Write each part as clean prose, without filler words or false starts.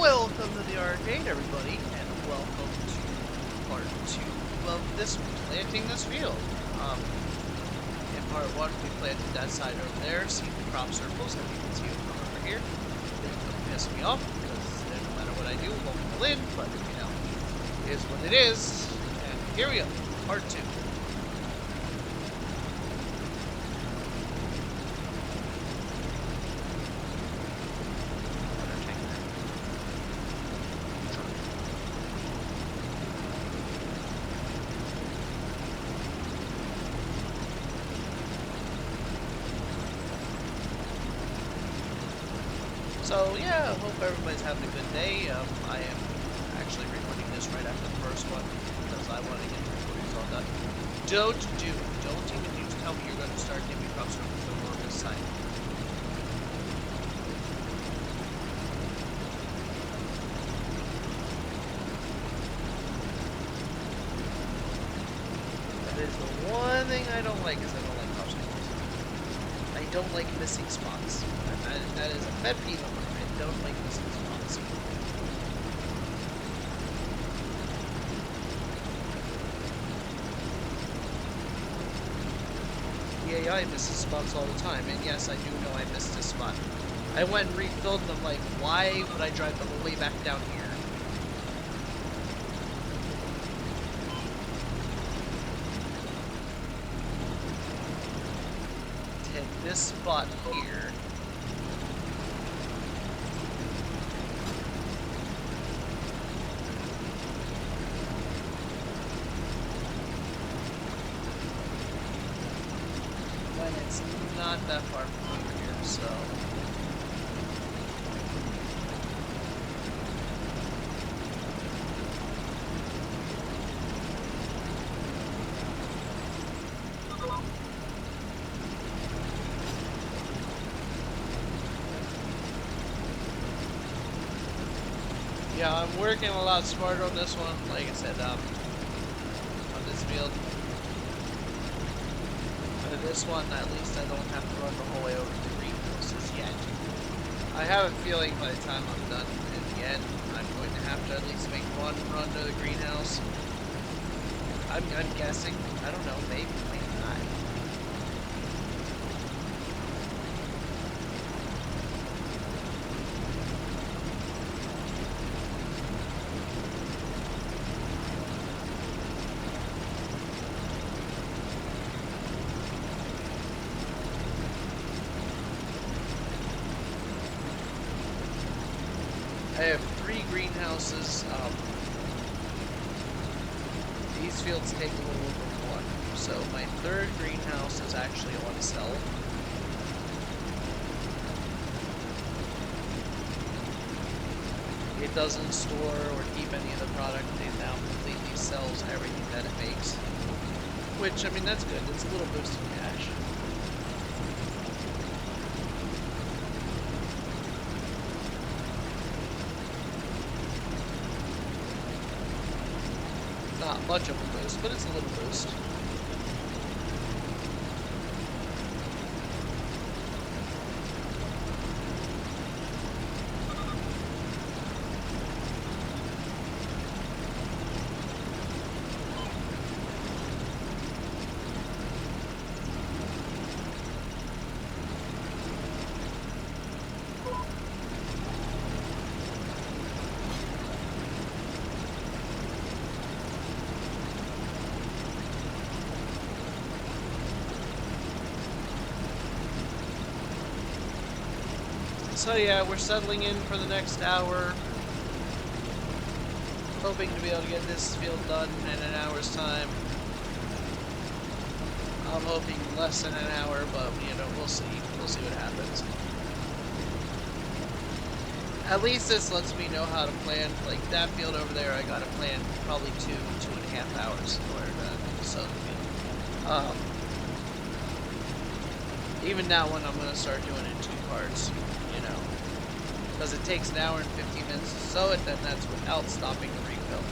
Welcome to the arcade, everybody, and welcome to part 2 of this planting this field. In part 1, we planted that side over there, see the crop circles, and you can see them from over here. They don't piss me off, because no matter what I do, it won't pull in, but, you know, it is what it is. And here we go, part 2. So yeah, I hope everybody's having a good day. I am actually recording this right after the first one because I want to get the recordings all done. Don't even you tell me you're going to start giving me crop circles over on this side. That is the one thing I don't like is I don't like crop circles. I don't like missing spots. That is a pet peeve of mine. I don't like missing spots. The AI misses spots all the time, and yes, I do know I missed a spot. I went and refilled them, like, why would I drive the whole way back down here? To hit this spot here. It's not that far from over here, so... Yeah, I'm working a lot smarter on this one, like I said, on this field. This one, at least I don't have to run the whole way over to the greenhouses yet. I have a feeling by the time I'm done in the end, I'm going to have to at least make one run to the greenhouse. I'm guessing. I don't know, maybe not. I have 3 greenhouses. These fields take a little over 1. So my 3rd greenhouse is actually on sell. It doesn't store or keep any of the product. It now completely sells everything that it makes. Which, I mean, that's good. It's a little boost in cash. Not much of a boost, but it's a little boost. So yeah, we're settling in for the next hour. Hoping to be able to get this field done in an hour's time. I'm hoping less than an hour, but you know, we'll see. We'll see what happens. At least this lets me know how to plan. Like that field over there, I gotta plan probably 2.5 hours in order to sow the field. Even that one, I'm gonna start doing in 2 parts. You know, because it takes an hour and 15 minutes to sow it, then that's without stopping to refill.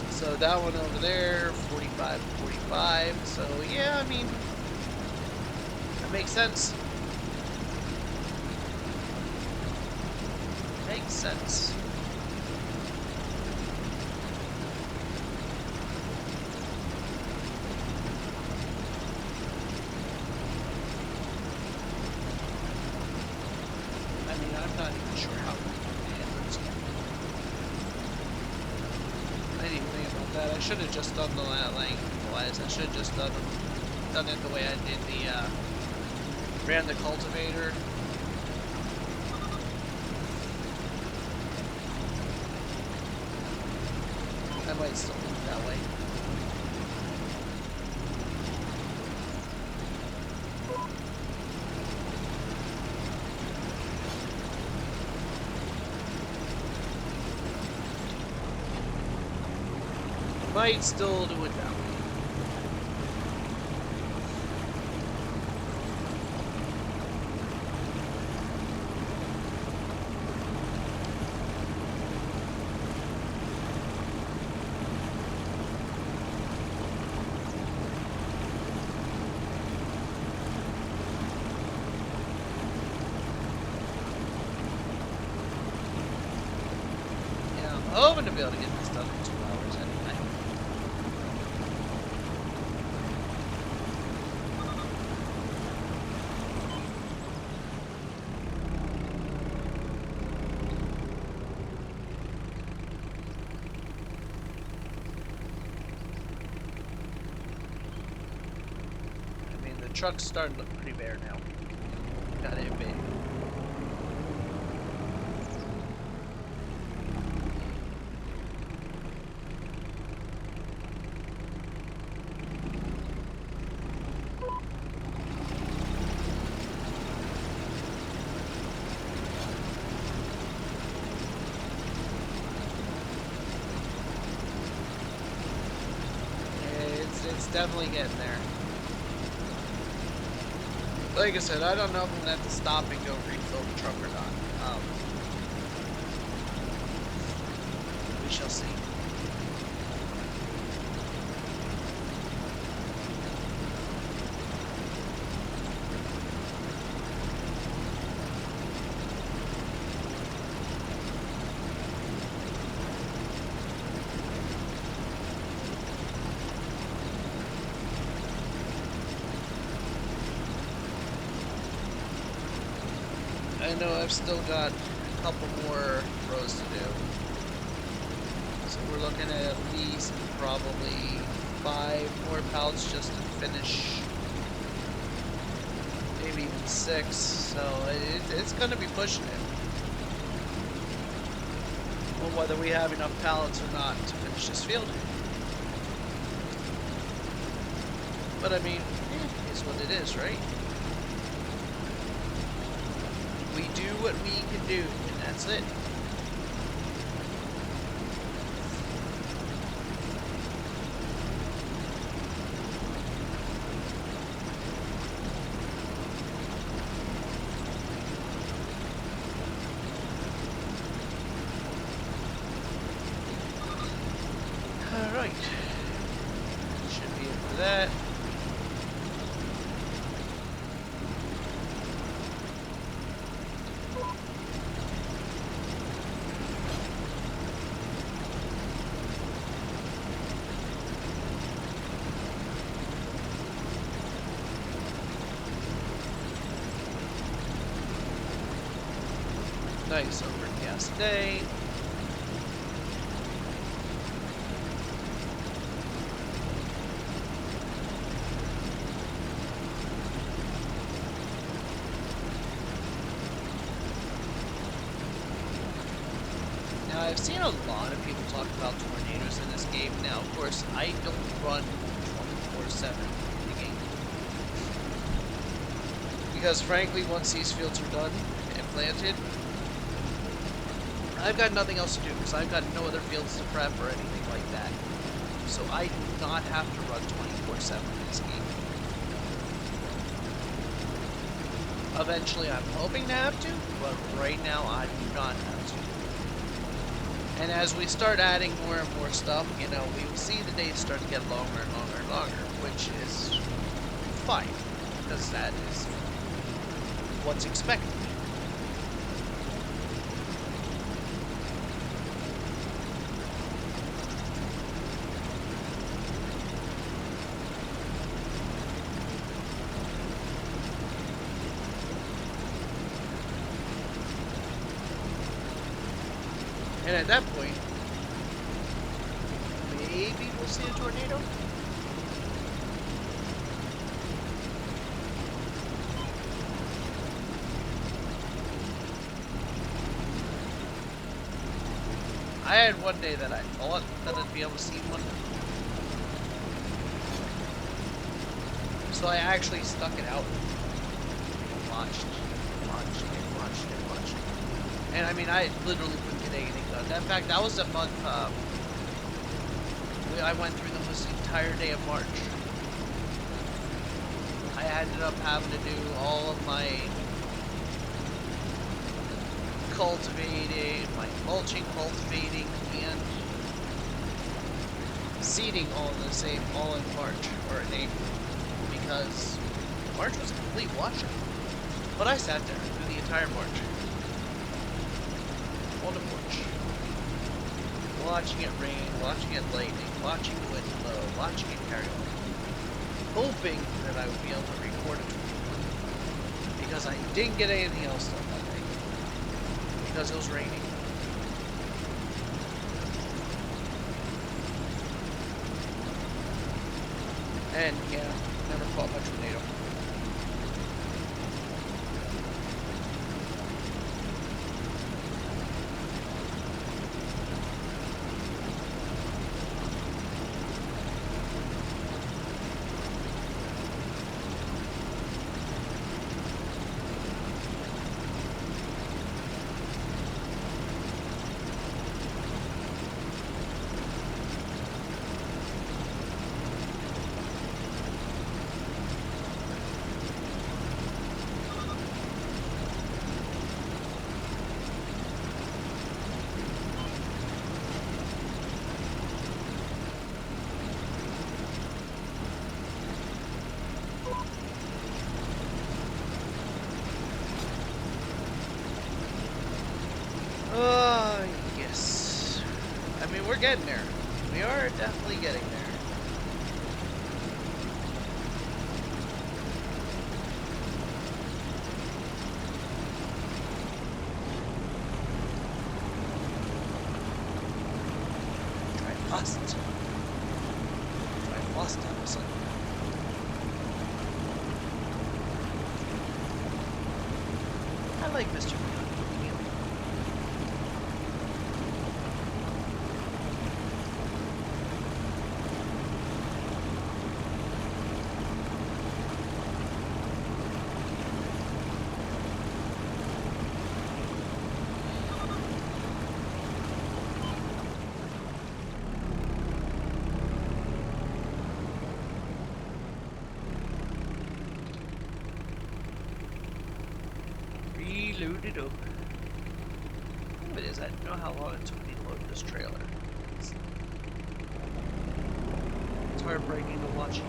So that one over there, 45, 45. So yeah, I mean, makes sense. Makes sense. I mean, I'm not even sure how the handlers get. I didn't even think about that. I should have just done the lengthwise. I should have just done it the way I did the ran the cultivator. I might still do it that way. Might still do it that way. Yeah, I'm hoping to be able to get this done in 2 hours anyway. I mean, the truck's starting to look pretty bare now. Gotta admit. It's definitely getting there. Like I said, I don't know if I'm gonna have to stop and go refill the truck or not. We shall see. I know I've still got a couple more rows to do. So we're looking at least probably 5 more pallets just to finish. Maybe even 6. So it's going to be pushing it. Well, whether we have enough pallets or not to finish this field. But I mean, it is what it is, right? We do what we can do, and that's it. Alright. Should be it for that. Nice overcast day. Now I've seen a lot of people talk about tornadoes in this game. Now, of course, I don't run 24/7 in the game. Because frankly, once these fields are done and planted, I've got nothing else to do because I've got no other fields to prep or anything like that. So I do not have to run 24/7 in this game. Eventually I'm hoping to have to, but right now I do not have to. And as we start adding more and more stuff, you know, we will see the days start to get longer and longer and longer, which is fine. because that is what's expected. And at that point, maybe we'll see a tornado. I had one day that I thought that I'd be able to see one. So I actually stuck it out. Watched. And I mean, I literally couldn't get anything done. In fact, that was the month I went through the entire day of March. I ended up having to do all of my cultivating, my mulching, cultivating, and seeding all in March, or in April, because March was a complete washout. But I sat there through the entire March. On the porch. Watching it rain, watching it lightning, watching the wind blow, watching it carry on. Hoping that I would be able to record it. Because I didn't get anything else done that day. Because it was raining. And yeah, never caught much tornado. Yes. I mean, we're getting there. We are definitely getting there. Trifast episode. I like Mr. Load it up. Oh, it is. I don't know how long it took me to load this trailer. It's heartbreaking to watch.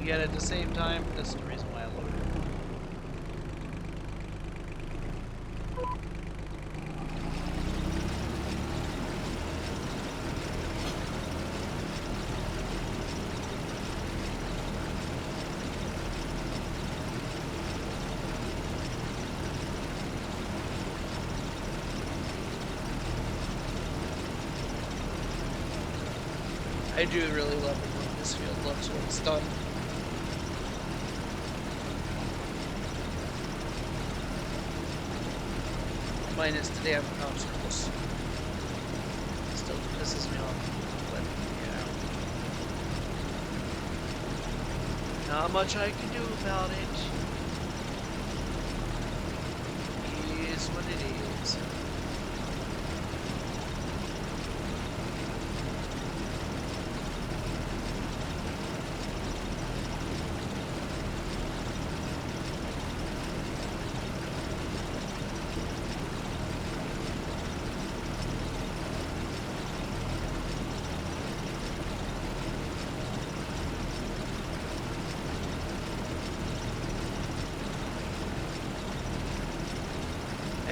Yet at the same time, this is the reason why I loaded it. I do really love the way this field looks when it's done. Minus the damn crop circles. Still pisses me off, but yeah. Not much I can do about it. It is what it is.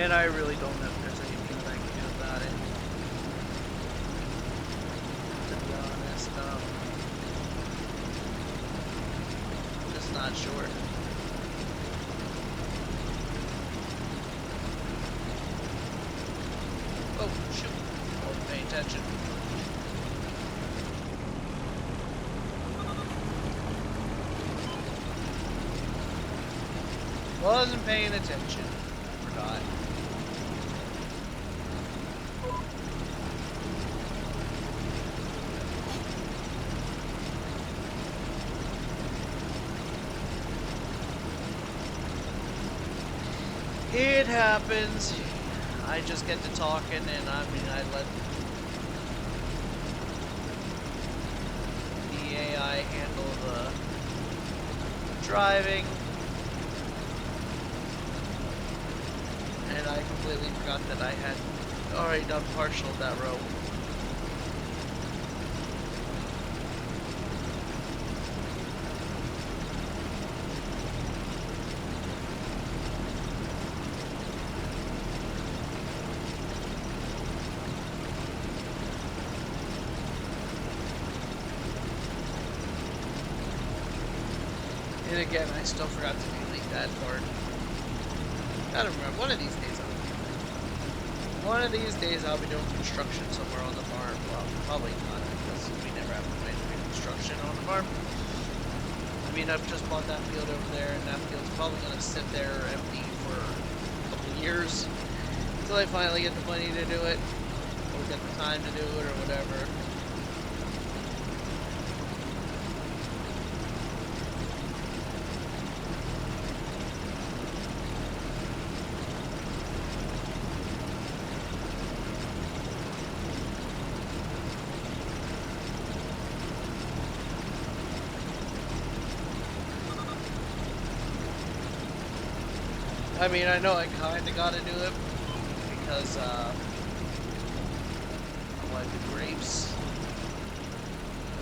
And I really don't know if there's anything that I can do about it. To be honest, I'm just not sure. Oh, shoot. I wasn't paying attention. Wasn't paying attention. Forgot. It happens. I just get to talking, and I mean, I let the AI handle the driving, and I completely forgot that I had already done partial of that row. And again, I still forgot to delete that part. Gotta remember, one of these days I'll be doing construction somewhere on the farm. Well, probably not, because we never have to do construction on the farm. I mean, I've just bought that field over there, and that field's probably gonna sit there empty for a couple of years until I finally get the money to do it, or get the time to do it, or whatever. I mean, I know I kinda gotta do it because, I want to do grapes.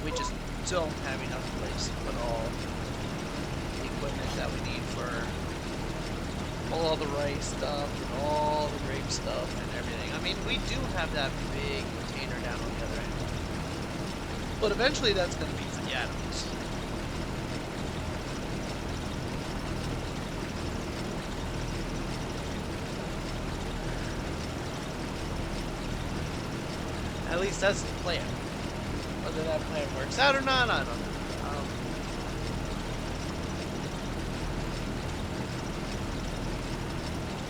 We just don't have enough place to put all the equipment that we need for all the rice stuff and all the grape stuff and everything. I mean, we do have that big container down on the other end. But eventually that's gonna be for the animals. At least that's the plan. Whether that plan works out or not, I don't know.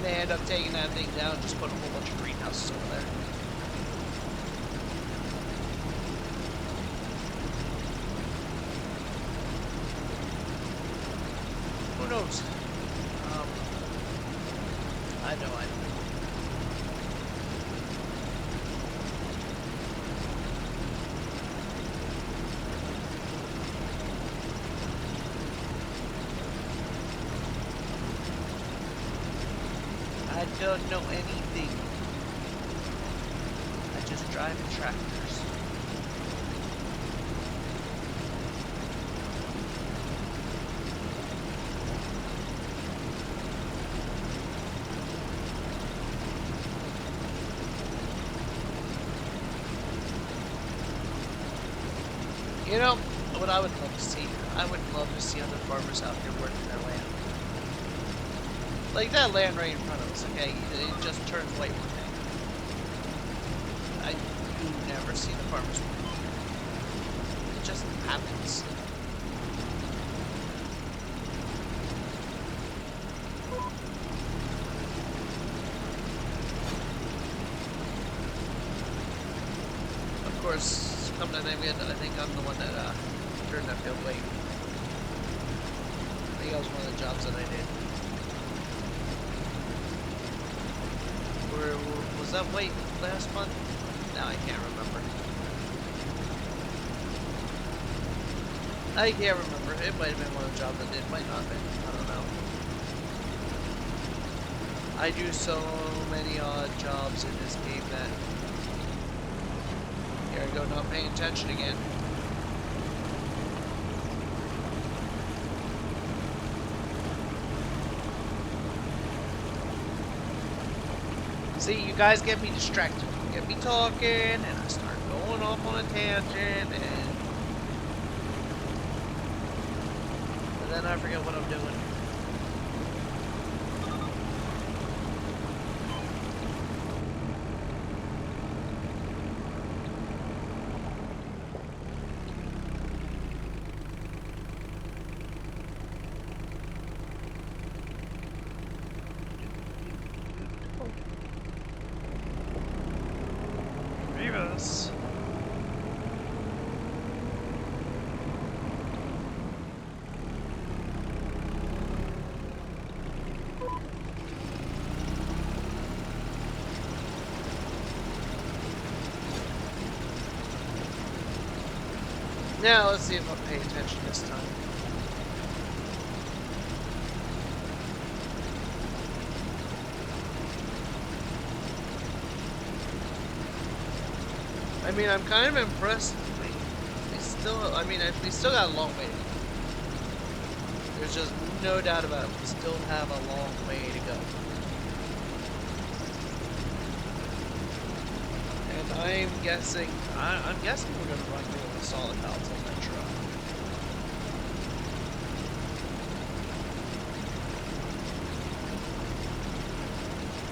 They end up taking that thing down and just put a whole bunch of greenhouses over there. Who knows? I know. I don't know anything. I just drive tractors. You know, what I would love to see? I would love to see other farmers out here working their land. Like that land right in front of us, okay? It just turns white one day. You never see the farmers working here. It just happens. Of course, come to think of it, I think I'm the one that turned that field white. I think that was one of the jobs that I did. Was that white last month? No, I can't remember. I can't remember. It might have been one of the jobs I did. Might not have been. I don't know. I do so many odd jobs in this game that... Here I go, not paying attention again. See, you guys get me distracted. You get me talking, and I start going off on a tangent, and then I forget what I'm doing. Rivas. Now let's see if I'll pay attention this time. I mean, I'm kind of impressed. We still got a long way to go. There's just no doubt about it. We still have a long way to go. And I'm guessing we're gonna run through a solid pallets on that truck.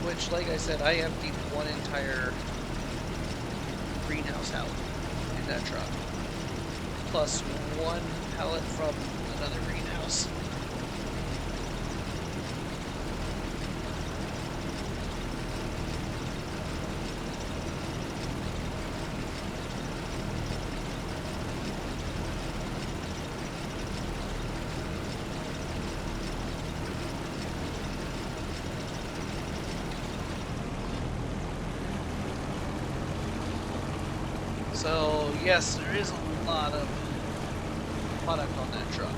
Which, like I said, I emptied one entire greenhouse out in that truck, plus one pallet from another greenhouse. So, yes, there is a lot of product on that truck.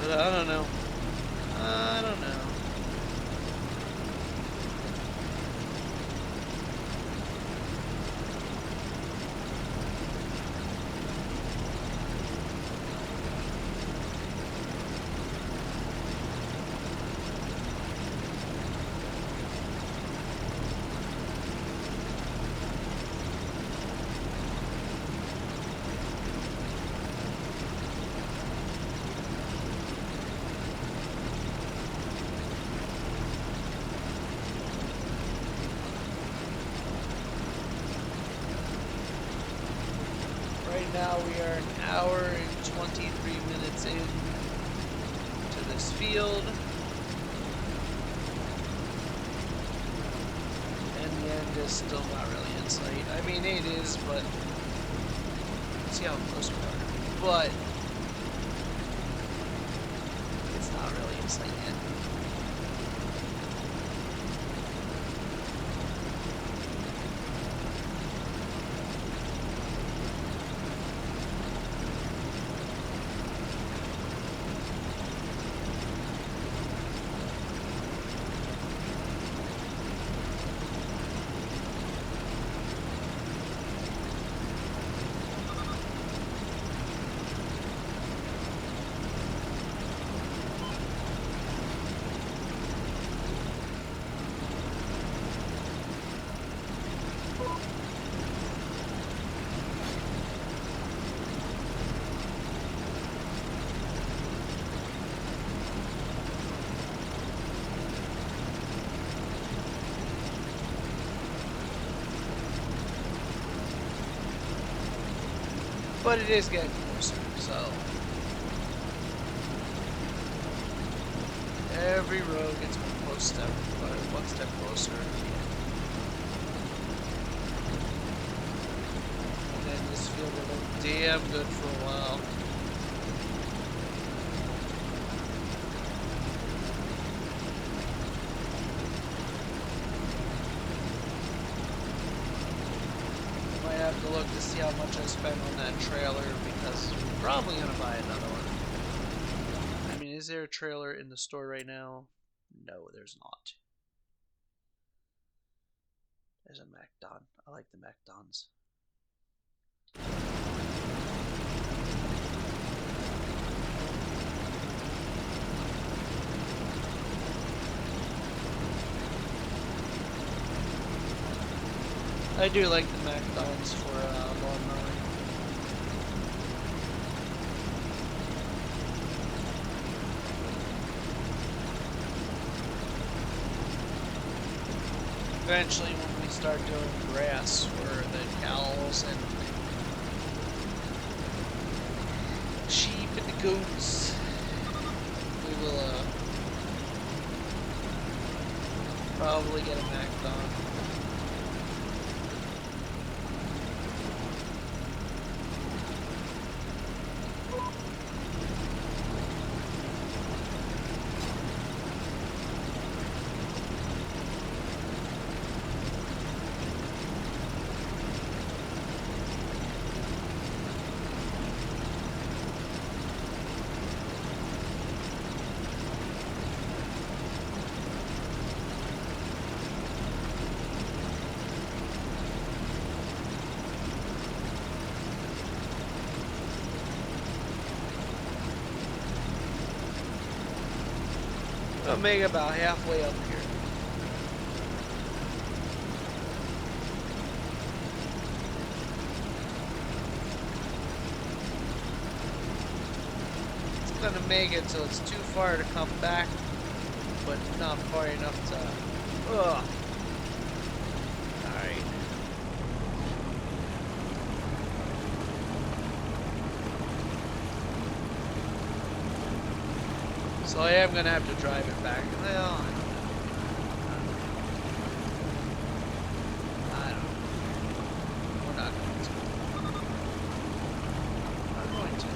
But I don't know. I don't know. Right now we are an hour and 23 minutes in to this field. And the end is still not really in sight. I mean, it is, but see how close we are. But it's not really in sight yet. But it is getting closer, so every road gets one step closer. And then this field will look damn good for a while. Have to look to see how much I spent on that trailer because we're probably gonna buy another one. Is there a trailer in the store right now? No, there's not. There's a MacDon. I like the MacDons. I do like the MacDons for lawn mowing. Eventually, when we start doing grass for the cows and sheep and the goats, we will probably get a MacDon. I'll make about halfway up here. It's gonna make it so it's too far to come back, but not far enough to. Ugh. Alright. So I am gonna have to drive it back. Well, I don't know. We're not going to. We're going to.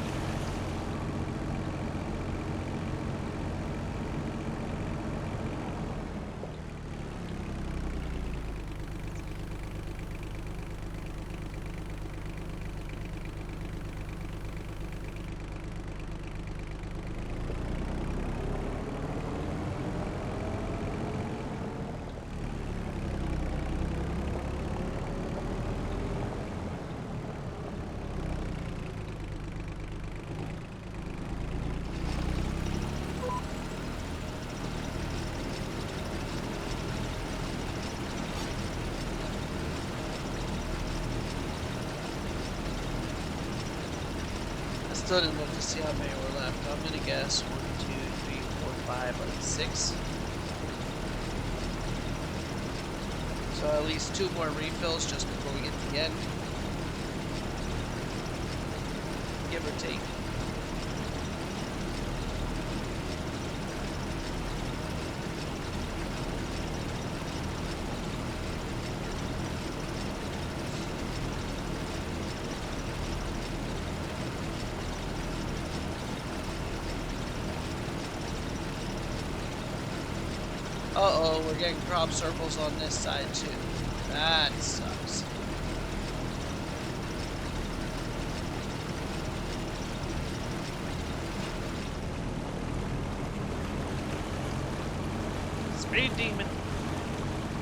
Still didn't look to see how many were left. I'm gonna guess 1, 2, 3, 4, 5, like 6. So at least 2 more refills just before we get to the end. Give or take. Uh-oh, we're getting crop circles on this side too. That sucks. Speed demon.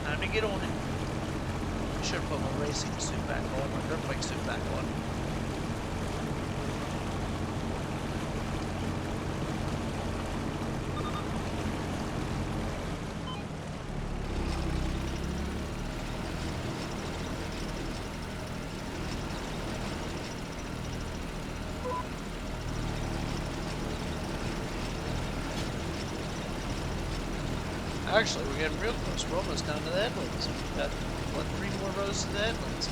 Time to get on it. Should put my racing suit back on, my dirt bike suit back on. Actually, we're getting real close. We're almost down to the headlands. We've got, what, 3 more rows to the headlands.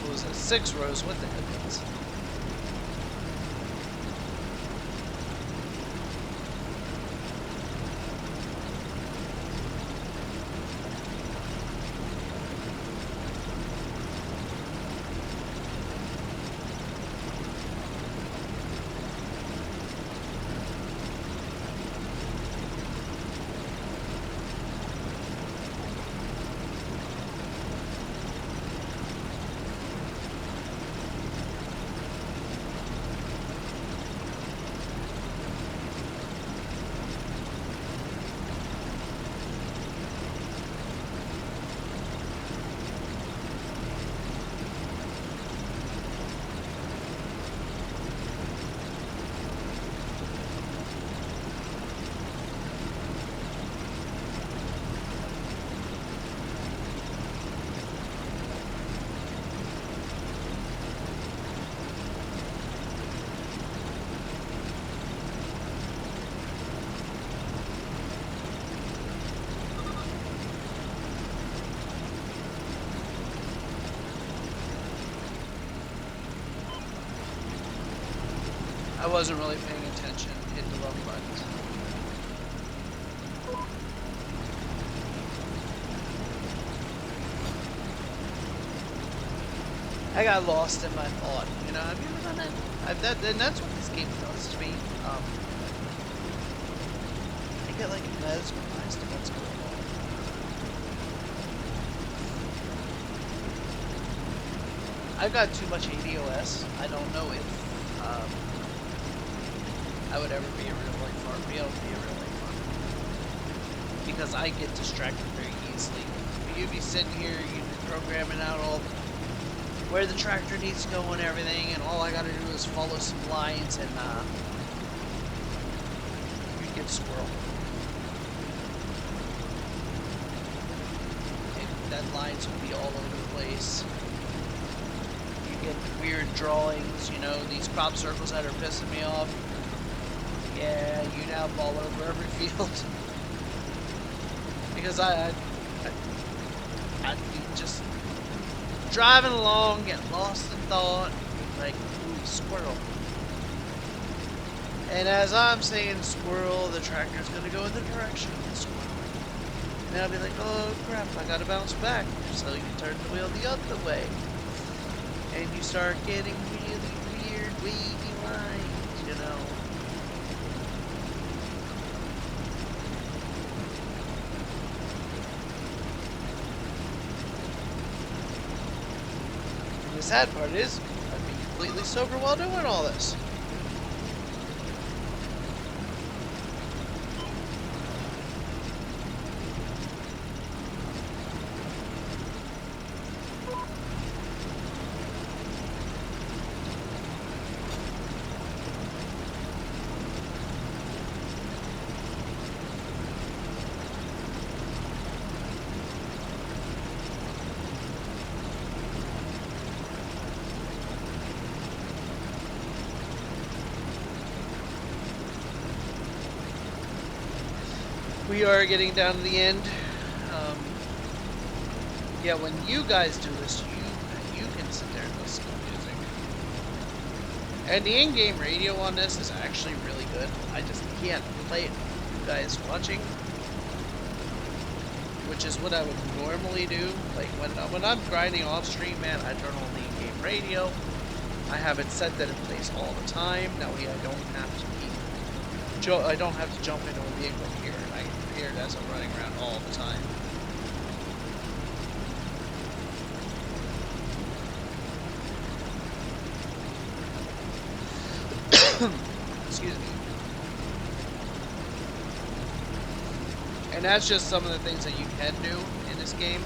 What was that? 6 rows with the headlands. wasn't really paying attention, hit the wrong buttons. I got lost in my thought, you know, have you ever done that? And that's what this game does to me. I get like mesmerized in what's going on. I've got too much ADOS. I don't know if I would ever be a real life farmer. Be able to be a real life farmer. Because I get distracted very easily. You'd be sitting here, you'd be programming out all where the tractor needs to go and everything, and all I gotta do is follow some lines and you get squirrel. And that lines will be all over the place. Get weird drawings, you know, these crop circles that are pissing me off. Yeah, you now fall over every field. Because I'd be just driving along, get lost in thought, like, ooh, squirrel. And as I'm saying squirrel, the tractor's gonna go in the direction of the squirrel. And I'll be like, oh crap, I gotta bounce back. So you turn the wheel the other way. And you start getting really weird, wavy lines, you know. And the sad part is, I'd be completely sober while doing all this. We are getting down to the end. Yeah, when you guys do this, you can sit there and listen to music. And the in-game radio on this is actually really good. I just can't play it for you guys watching, which is what I would normally do. Like when I'm grinding off stream, man, I turn on the in-game radio. I have it set that it plays all the time. That way I don't have to jump into a vehicle here, and I can hear it as I'm running around all the time. Excuse me. And that's just some of the things that you can do in this game.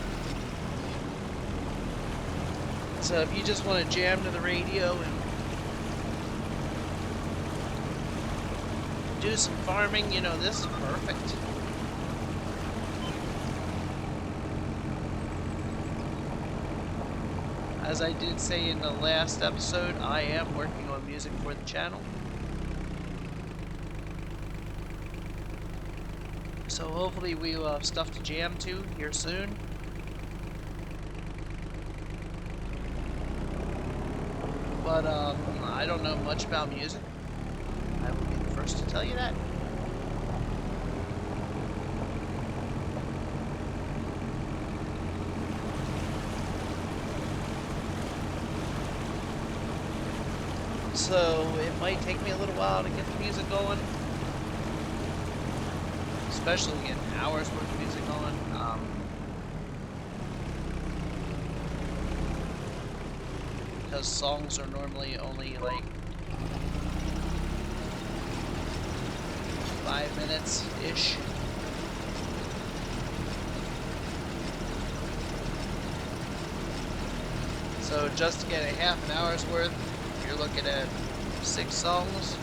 So if you just want to jam to the radio and do some farming, you know, this is perfect. As I did say in the last episode, I am working on music for the channel. So hopefully we will have stuff to jam to here soon. But I don't know much about music. I will be the first to tell you that. So it might take me a little while to get the music going. Especially getting hours worth of music going. Because songs are normally only like 5 minutes-ish. So just to get a half an hour's worth, you're looking at 6 songs.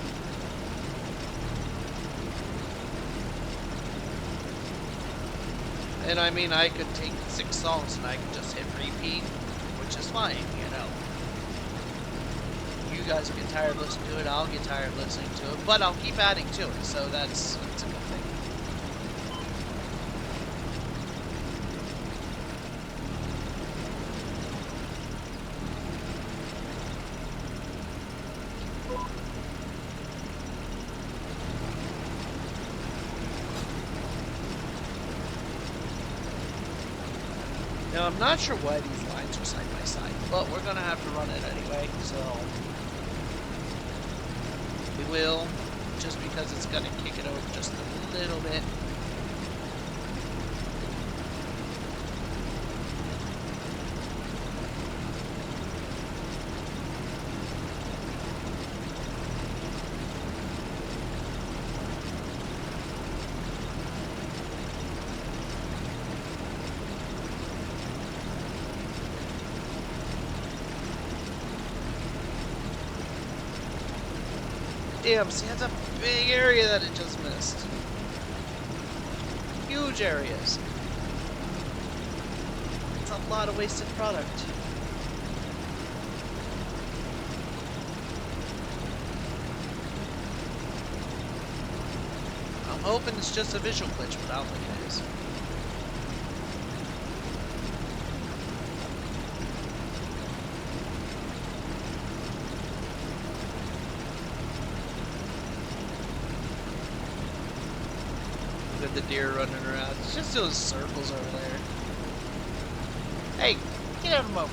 And I mean, I could take 6 songs and I could just hit repeat, which is fine, you know. You guys will get tired of listening to it, I'll get tired of listening to it, but I'll keep adding to it, so that's a good thing. Now, I'm not sure why these lines are side by side, but we're going to have to run it anyway, so we will, just because it's going to kick it over just a little bit. Damn, see, that's a big area that it just missed. Huge areas. It's a lot of wasted product. I'm hoping it's just a visual glitch, but I don't think it is. Look at the deer running around. It's just those circles over there. Hey, get out of the boat.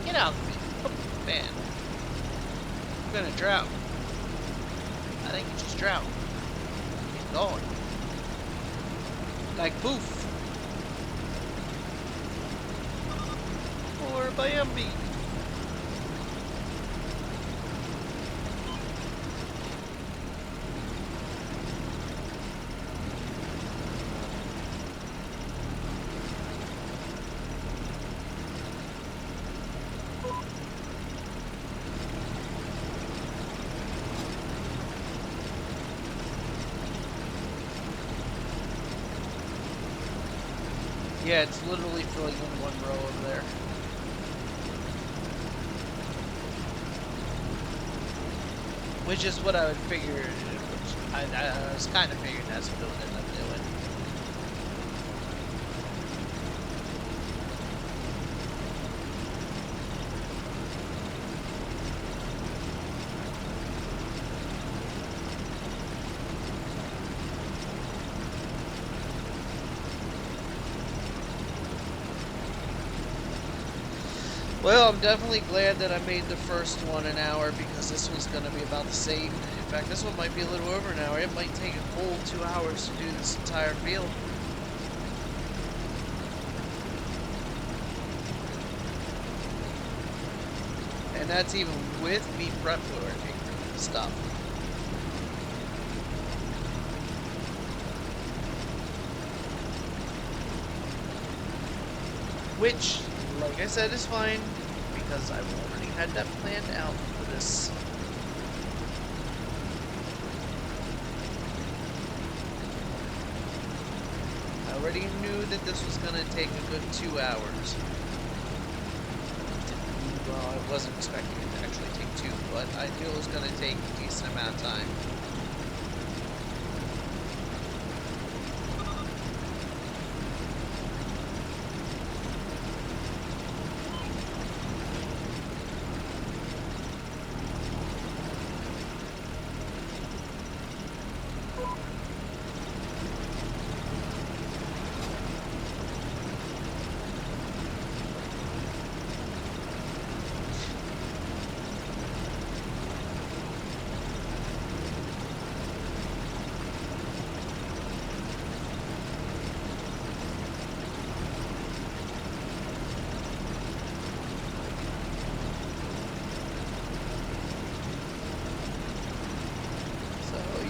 Get out of me. Oh, man. I'm gonna drown. I think you just drowned. Keep going. Like poof. Or Bambi. Yeah, it's literally filling in one row over there. Which is what I would figure, which I was kind of figuring that's what it would end up doing. Well, I'm definitely glad that I made the first one an hour, because this one's going to be about the same. In fact, this one might be a little over an hour. It might take a full 2 hours to do this entire field. And that's even with me prep working stuff. Which, like I said, is fine, because I've already had that planned out for this. I already knew that this was going to take a good 2 hours. Well, I wasn't expecting it to actually take 2, but I knew it was going to take a decent amount of time.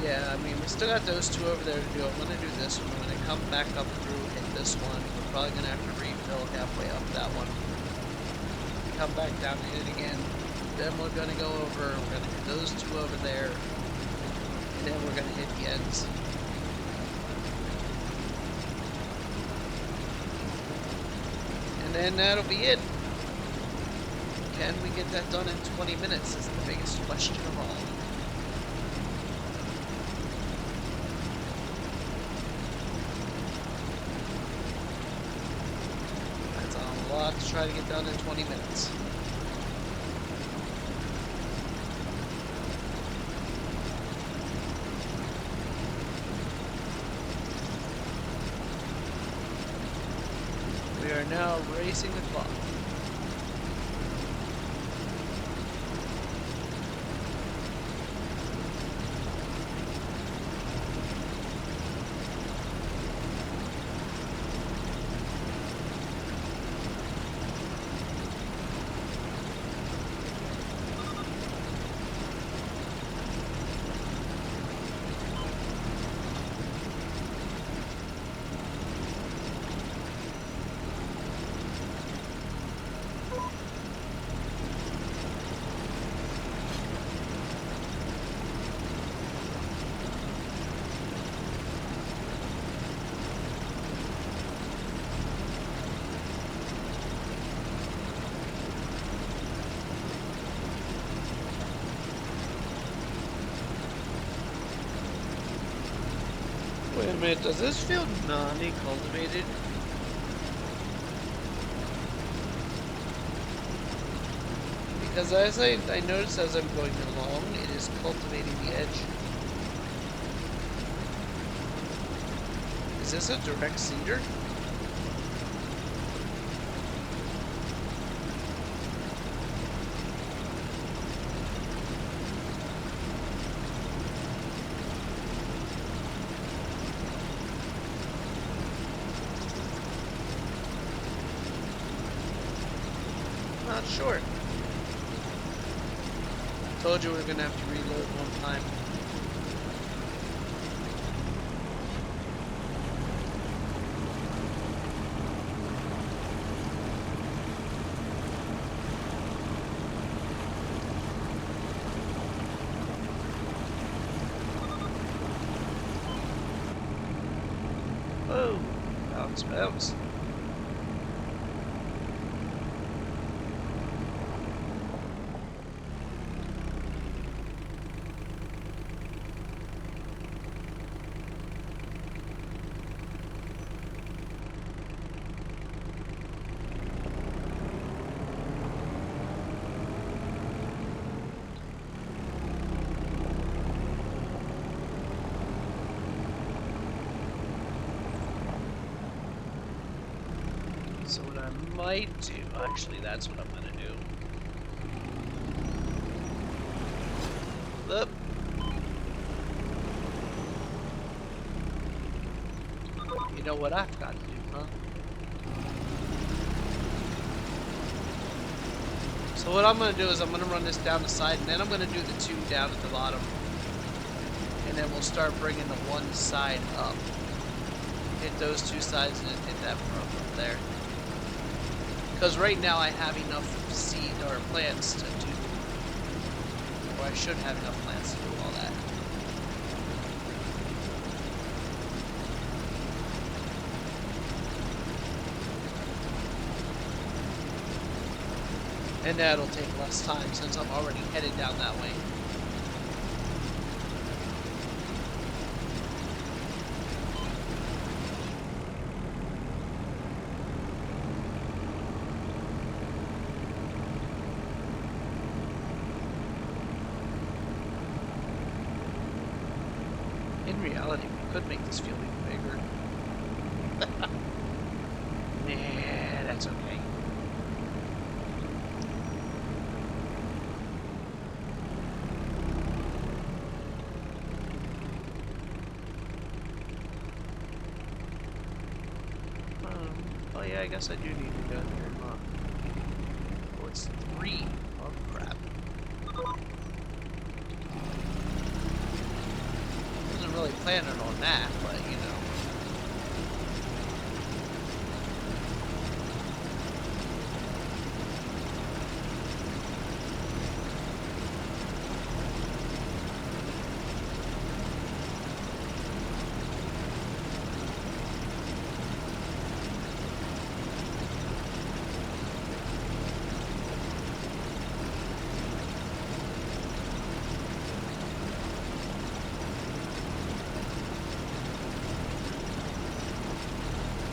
Yeah, I mean, we still got those two over there to do. I'm going to do this one. I'm going to come back up through, hit this one. We're probably going to have to refill halfway up that one. Come back down and hit it again. Then we're going to go over, we're going to hit those two over there. And then we're going to hit the ends. And then that'll be it. Can we get that done in 20 minutes is the biggest question of all. To try to get done in 20 minutes. We are now racing the clock. Wait a minute, does this feel non-cultivated? Because as I notice as I'm going along, it is cultivating the edge. Is this a direct seeder? Not sure. Told you we were gonna have to reload one time. Whoa! Bounce, bounce. So what I might do, actually, that's what I'm gonna do. Up. You know what I've got to do, huh? So what I'm gonna do is I'm gonna run this down the side, and then I'm gonna do the two down at the bottom, and then we'll start bringing the one side up. Hit those two sides and then hit that front up there. Because right now I have enough seed or plants to do, or I should have enough plants to do all that. And that'll take less time since I'm already headed down that way. In reality, we could make this field even bigger. Nah, that's okay. Oh yeah, I guess I do need to go here, huh? Oh, it's 3. Oh, crap. Wasn't really planning on that, but you know.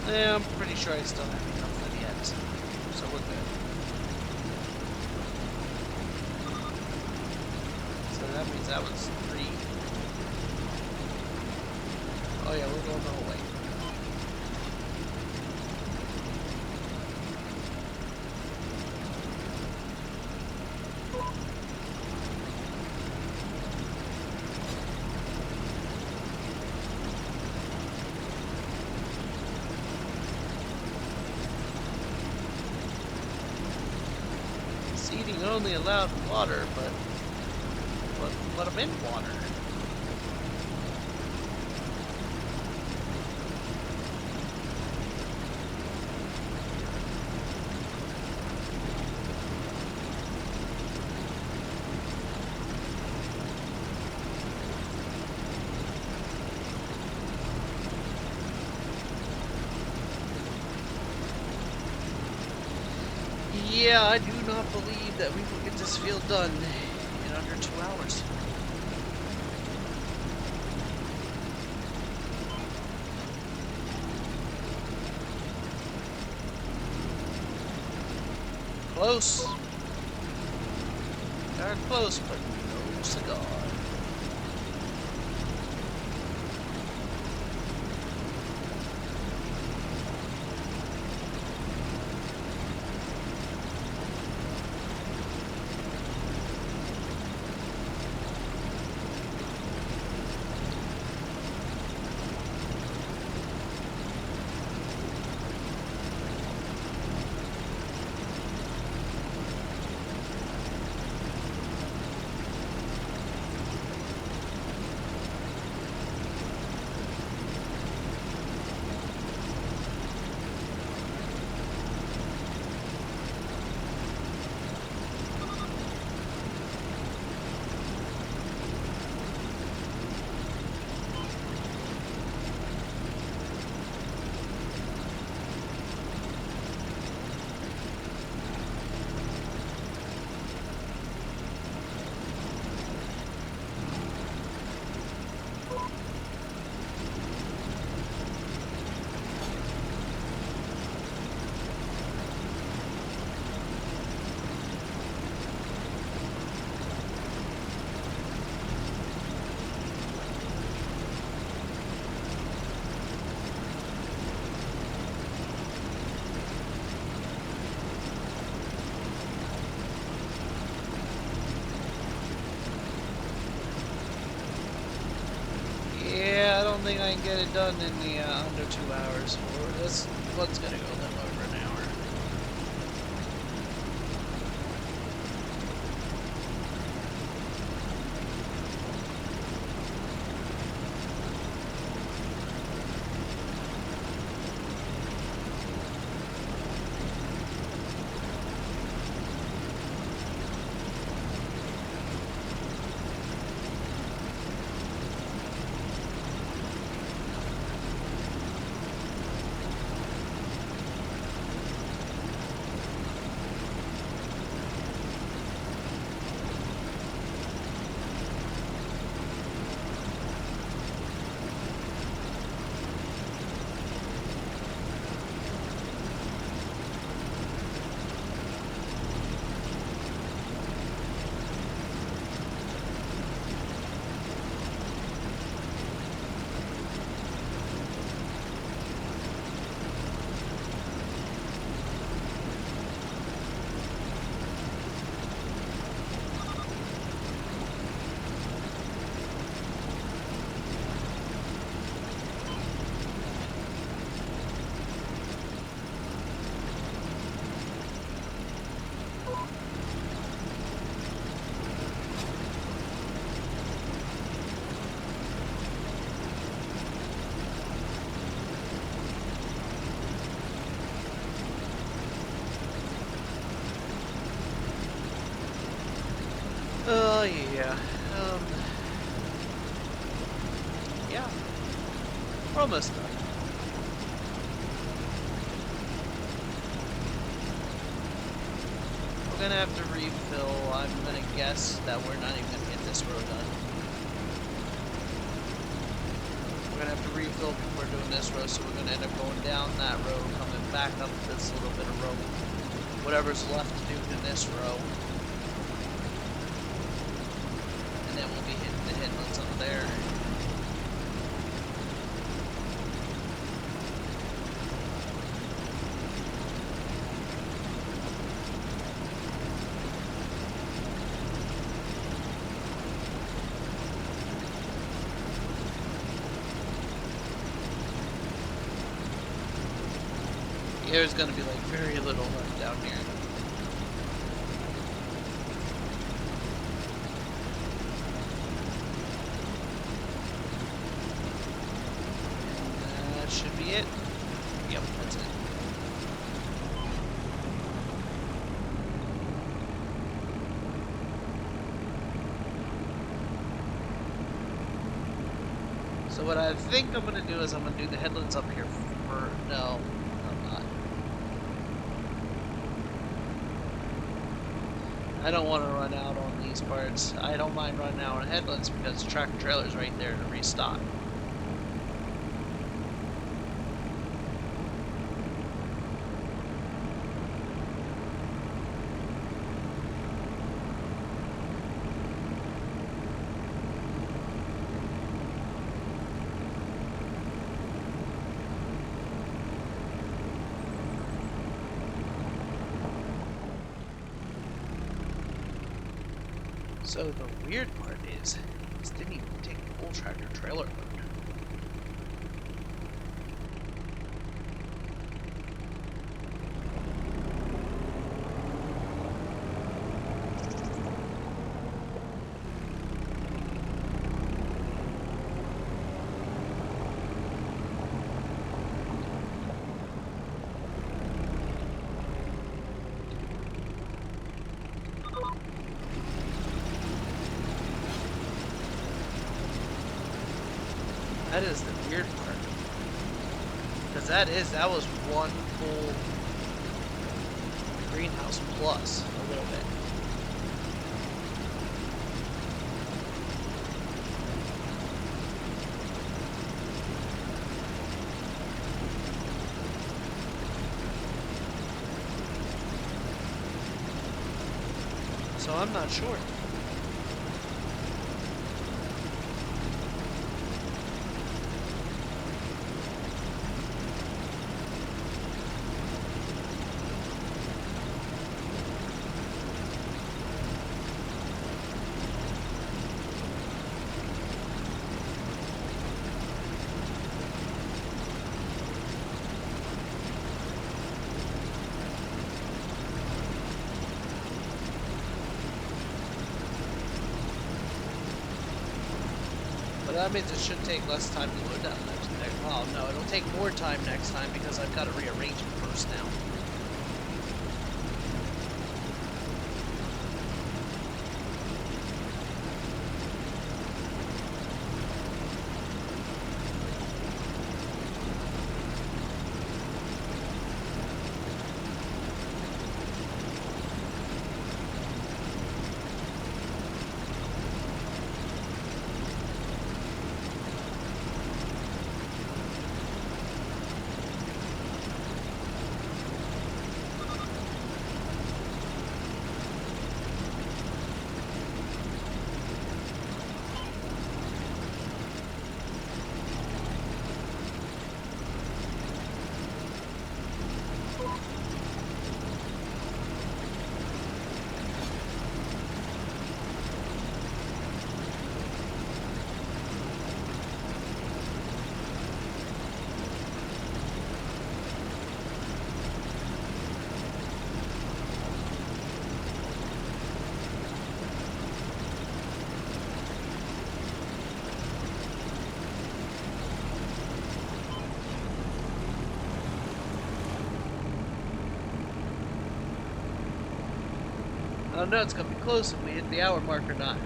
Yeah, I'm pretty sure I still have enough for the end, so we're good. So that means that was 3. Oh yeah, we're going the whole way. being only allowed water, but I'm in water. Yeah, I do not believe that we will get this field done in under 2 hours. Close. Darn close, but no cigar. Yeah, I don't think I can get it done in the under 2 hours. Or this one's gonna go a little over an hour. Oh yeah. Yeah. We're almost done. We're gonna have to refill. I'm gonna guess that we're not even gonna get this row done. We're gonna have to refill before doing this row, so we're gonna end up going down that row, coming back up this little bit of row. Whatever's left to do in this row. And then we'll be hitting the headlands up there. There's gonna be like very little left down here. that should be it. Yep, that's it. So what I think I'm going to do is I'm going to do the headlands up here for... No, I'm not. I don't want to run out on these parts. I don't mind running out on headlands because the tractor trailer's right there to restock. So the weird part is, this didn't even take the full tractor trailer load. That is the weird part. Because that was one full greenhouse plus a little bit. So I'm not sure. That means it should take less time to load that next time. Well, no, it'll take more time next time because I've got to rearrange it first now. I don't know, it's gonna be close if we hit the hour mark or not.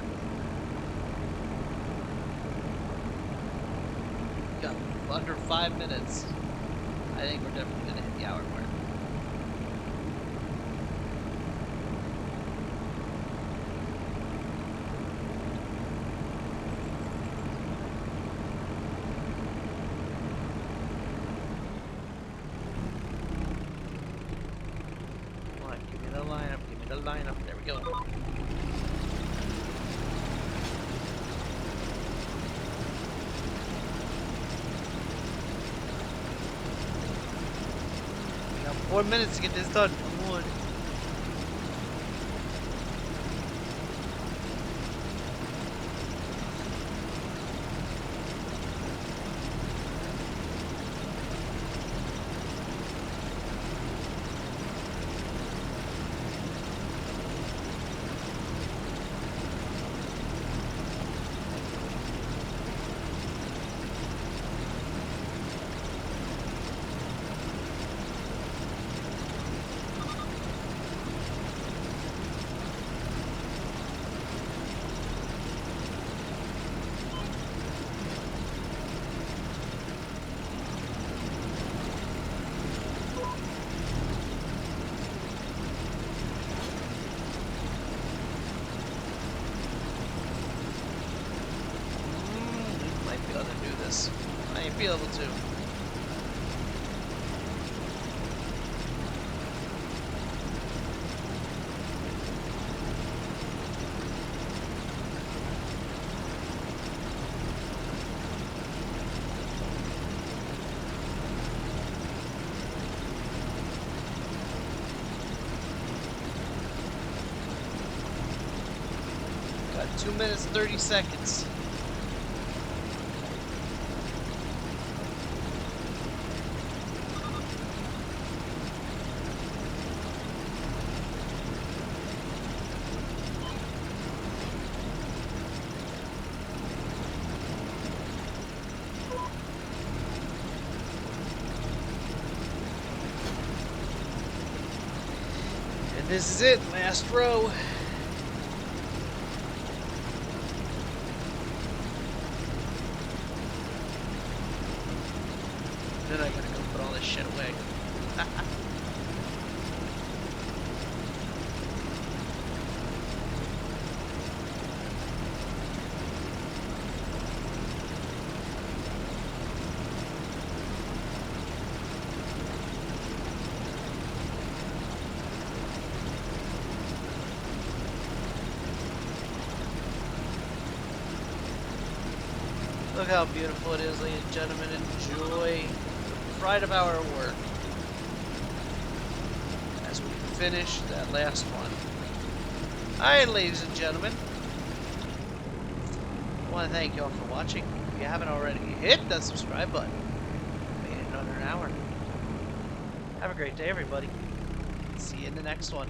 Got under 5 minutes. I think we're definitely gonna hit the hour mark. Come on, give me the lineup, give me the lineup. There we go. We got 4 minutes to get this done. Come on. be able to. Got 2 minutes, 30 seconds. And this is it, last row. Then I gotta go put all this shit away. Look how beautiful it is, ladies and gentlemen. Enjoy the pride of our work as we finish that last one. Alright, ladies and gentlemen. I want to thank you all for watching. If you haven't already, hit that subscribe button. Made it in under an hour. Have a great day, everybody. See you in the next one.